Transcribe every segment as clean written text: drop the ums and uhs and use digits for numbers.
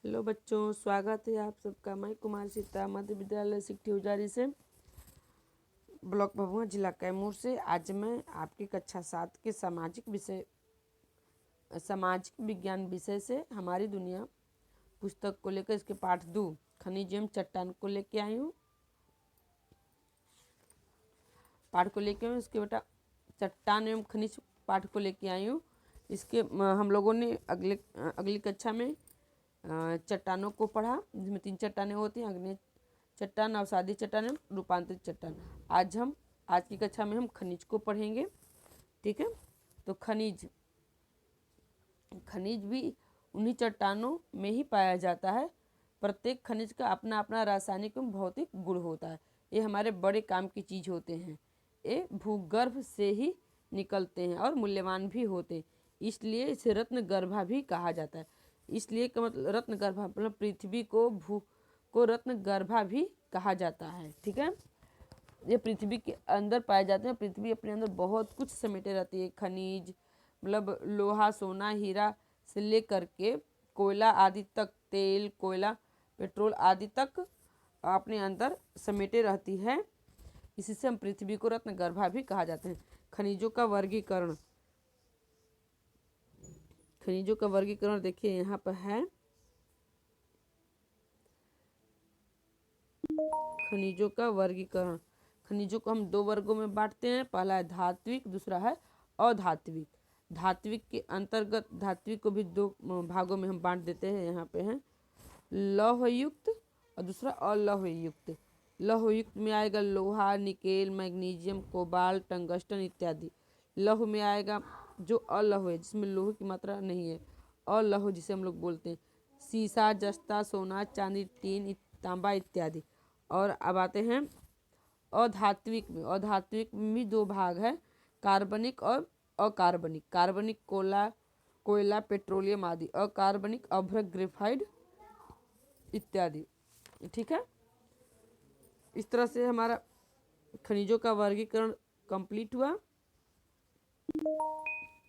Hello बच्चों, स्वागत है आप सबका। मैं कुमार सीता मध्य विद्यालय सिकठी उजारी से, ब्लॉक भभुआ, जिला कैमूर से। आज मैं आपकी कक्षा 7 के सामाजिक विज्ञान विषय से हमारी दुनिया पुस्तक को लेकर इसके पाठ 2 खनिज एवं चट्टान को लेके आई हूँ। पाठ को लेके इसके बेटा चट्टान एवं खनिज पाठ को लेके आई हूँ। इसके हम लोगों ने अगली कक्षा में चट्टानों को पढ़ा, जिसमें 3 चट्टानें होती हैं: अग्नि चट्टान, अवसादी चट्टान एवं रूपांतरित चट्टान। आज की कक्षा में हम खनिज को पढ़ेंगे। ठीक है, तो खनिज भी उन्हीं चट्टानों में ही पाया जाता है। प्रत्येक खनिज का अपना अपना रासायनिक एवं भौतिक गुण होता है। ये हमारे बड़े काम की चीज होते हैं। ये भूगर्भ से ही निकलते हैं और मूल्यवान भी होते हैं, इसलिए इसे रत्न गर्भा भी कहा जाता है। इसलिए का मतलब रत्न गर्भा मतलब पृथ्वी को रत्न गर्भा भी कहा जाता है। ठीक है, ये पृथ्वी के अंदर पाए जाते हैं। पृथ्वी अपने अंदर बहुत कुछ समेटे रहती है। खनिज मतलब लोहा, सोना, हीरा से लेकर के कोयला आदि तक, तेल, कोयला, पेट्रोल आदि तक अपने अंदर समेटे रहती है। इसी से हम पृथ्वी को रत्न गर्भा भी कहा जाता है। खनिजों का वर्गीकरण देखिए यहाँ पर है। खनिजों का वर्गीकरण, खनिजों को हम 2 वर्गों में बांटते हैं। पहला है धात्विक, दूसरा है अधात्विक। धात्विक के अंतर्गत धात्विक को भी 2 भागों में हम बांट देते हैं। यहाँ पे है लौहयुक्त और दूसरा अलौहयुक्त। लौहयुक्त में आएगा लोहा, निकेल, मैग्नीशियम, कोबाल्ट, टंगस्टन इत्यादि। लौह में आएगा जो अलौह है, जिसमें लोहे की मात्रा नहीं है, अलौह जिसे हम लोग बोलते हैं, सीसा, जस्ता, सोना, चांदी, टीन, तांबा इत्यादि। और अब आते हैं अधात्विक में। अधात्विक में भी 2 भाग है, कार्बनिक और अकार्बनिक। कार्बनिक कोयला, पेट्रोलियम आदि। अकार्बनिक अभ्रक, ग्रेफाइट इत्यादि। ठीक है, इस तरह से हमारा खनिजों का वर्गीकरण कंप्लीट हुआ।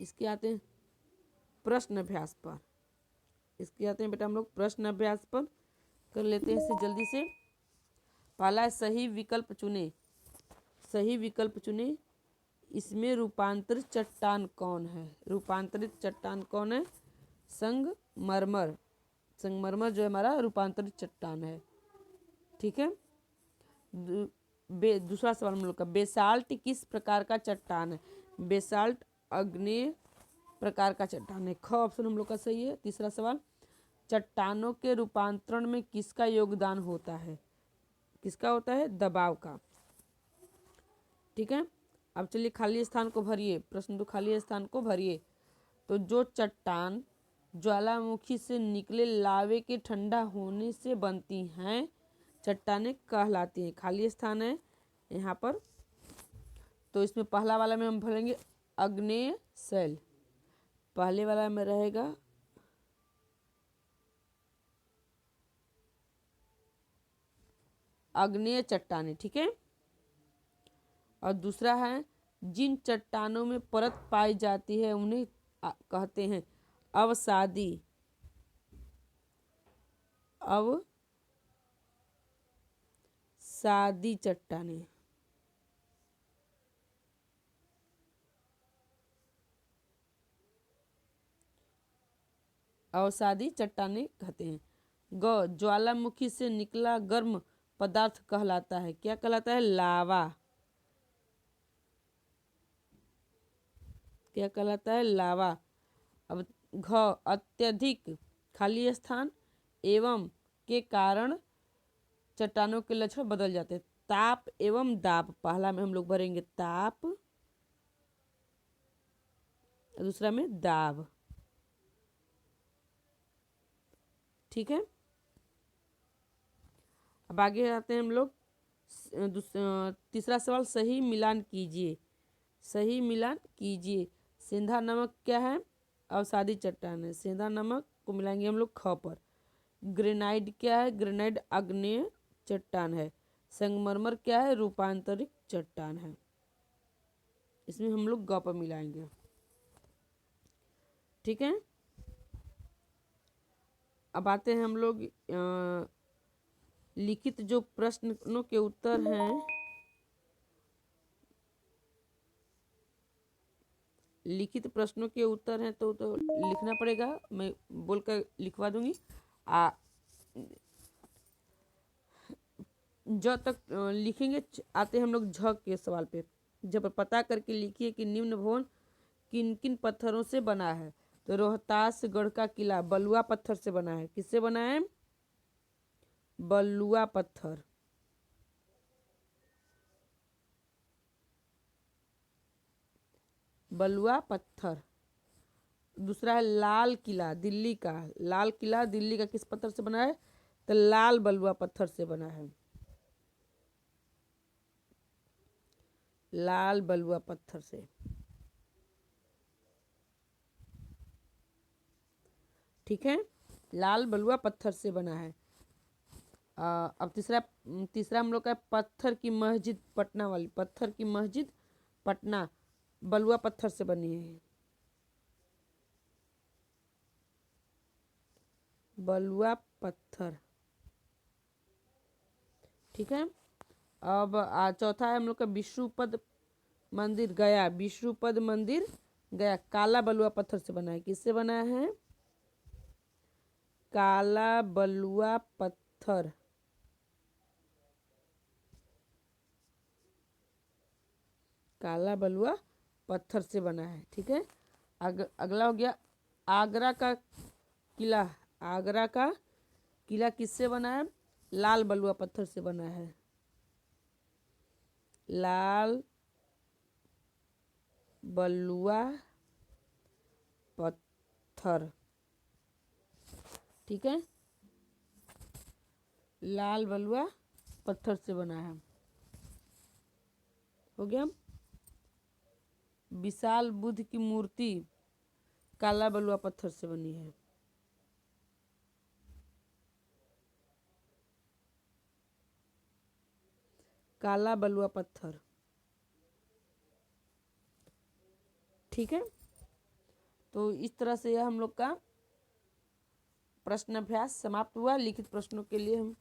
इसके आते हैं प्रश्न अभ्यास पर। बेटा हम लोग प्रश्न अभ्यास पर कर लेते हैं इसे जल्दी से। पहला है सही विकल्प चुने। सही विकल्प चुने। इसमें रूपांतरित चट्टान कौन है? रूपांतरित चट्टान कौन है? संगमरमर। संगमरमर जो है हमारा रूपांतरित चट्टान है। ठीक है, दूसरा सवाल हम लोग का, बेसाल्ट किस प्रकार का चट्टान है? बेसाल्ट आग्नेय प्रकार का चट्टान है। ख ऑप्शन हम लोग का सही है। तीसरा सवाल, चट्टानों के रूपांतरण में किसका योगदान होता है? किसका होता है? दबाव का। ठीक है, अब चलिए खाली स्थान को भरिए। प्रश्न 2, खाली स्थान को भरिए। तो जो चट्टान ज्वालामुखी से निकले लावे के ठंडा होने से बनती हैं, चट्टानें कहलाती हैं। खाली स्थान है यहाँ पर, तो इसमें पहला वाला में हम भरेंगे आग्नेय शैल। पहले वाला में रहेगा आग्नेय चट्टानें। ठीक है, और दूसरा है जिन चट्टानों में परत पाई जाती है उन्हें कहते हैं अवसादी। अवसादी चट्टानें। अवसादी चट्टानें कहते हैं। ग ज्वालामुखी से निकला गर्म पदार्थ कहलाता है। क्या कहलाता है? लावा। क्या कहलाता है? लावा। अब घ अत्यधिक खाली स्थान एवं के कारण चट्टानों के लक्षण बदल जाते हैं। ताप एवं दाब। पहला में हम लोग भरेंगे ताप, दूसरा में दाब। ठीक है, अब आगे आते हैं हम लोग। तीसरा सवाल, सही मिलान कीजिए। सही मिलान कीजिए। सेंधा नमक क्या है? अवसादी चट्टान है। सेंधा नमक को मिलाएंगे हम लोग ख पर। ग्रेनाइट क्या है? ग्रेनाइट आग्नेय चट्टान है। संगमरमर क्या है? रूपांतरित चट्टान है। इसमें हम लोग ग पर मिलाएंगे। ठीक है, अब आते हैं हम लोग लिखित जो प्रश्नों के उत्तर हैं, लिखित प्रश्नों के उत्तर हैं तो लिखना पड़ेगा, मैं बोलकर लिखवा दूंगी। ज तक लिखेंगे। आते हैं हम लोग झ के सवाल पे। जब पता करके लिखिए कि निम्न भवन किन किन पत्थरों से बना है। तो रोहतासगढ़ का किला बलुआ पत्थर से बना है। किससे बना है? बलुआ पत्थर। बलुआ पत्थर। दूसरा है लाल किला दिल्ली का। लाल किला दिल्ली का किस पत्थर से बना है? तो लाल बलुआ पत्थर से बना है। लाल बलुआ पत्थर से। ठीक है, लाल बलुआ पत्थर से बना है। अब तीसरा हम लोग का पत्थर की मस्जिद पटना वाली। पत्थर की मस्जिद पटना बलुआ पत्थर से बनी है। बलुआ पत्थर। ठीक है। अब चौथा है हम लोग का विष्णुपद मंदिर गया। विष्णुपद मंदिर गया काला बलुआ पत्थर से बना है। किससे बना है? काला बलुआ पत्थर। काला बलुआ पत्थर से बना है। ठीक है। अगला हो गया आगरा का किला। आगरा का किला किससे बना है? लाल बलुआ पत्थर से बना है। लाल बलुआ पत्थर। ठीक है, लाल बलुआ पत्थर से बना है। हो गया। विशाल बुद्ध की मूर्ति काला बलुआ पत्थर से बनी है। काला बलुआ पत्थर। ठीक है। तो इस तरह से यह हम लोग का प्रश्न अभ्यास समाप्त हुआ। लिखित प्रश्नों के लिए हम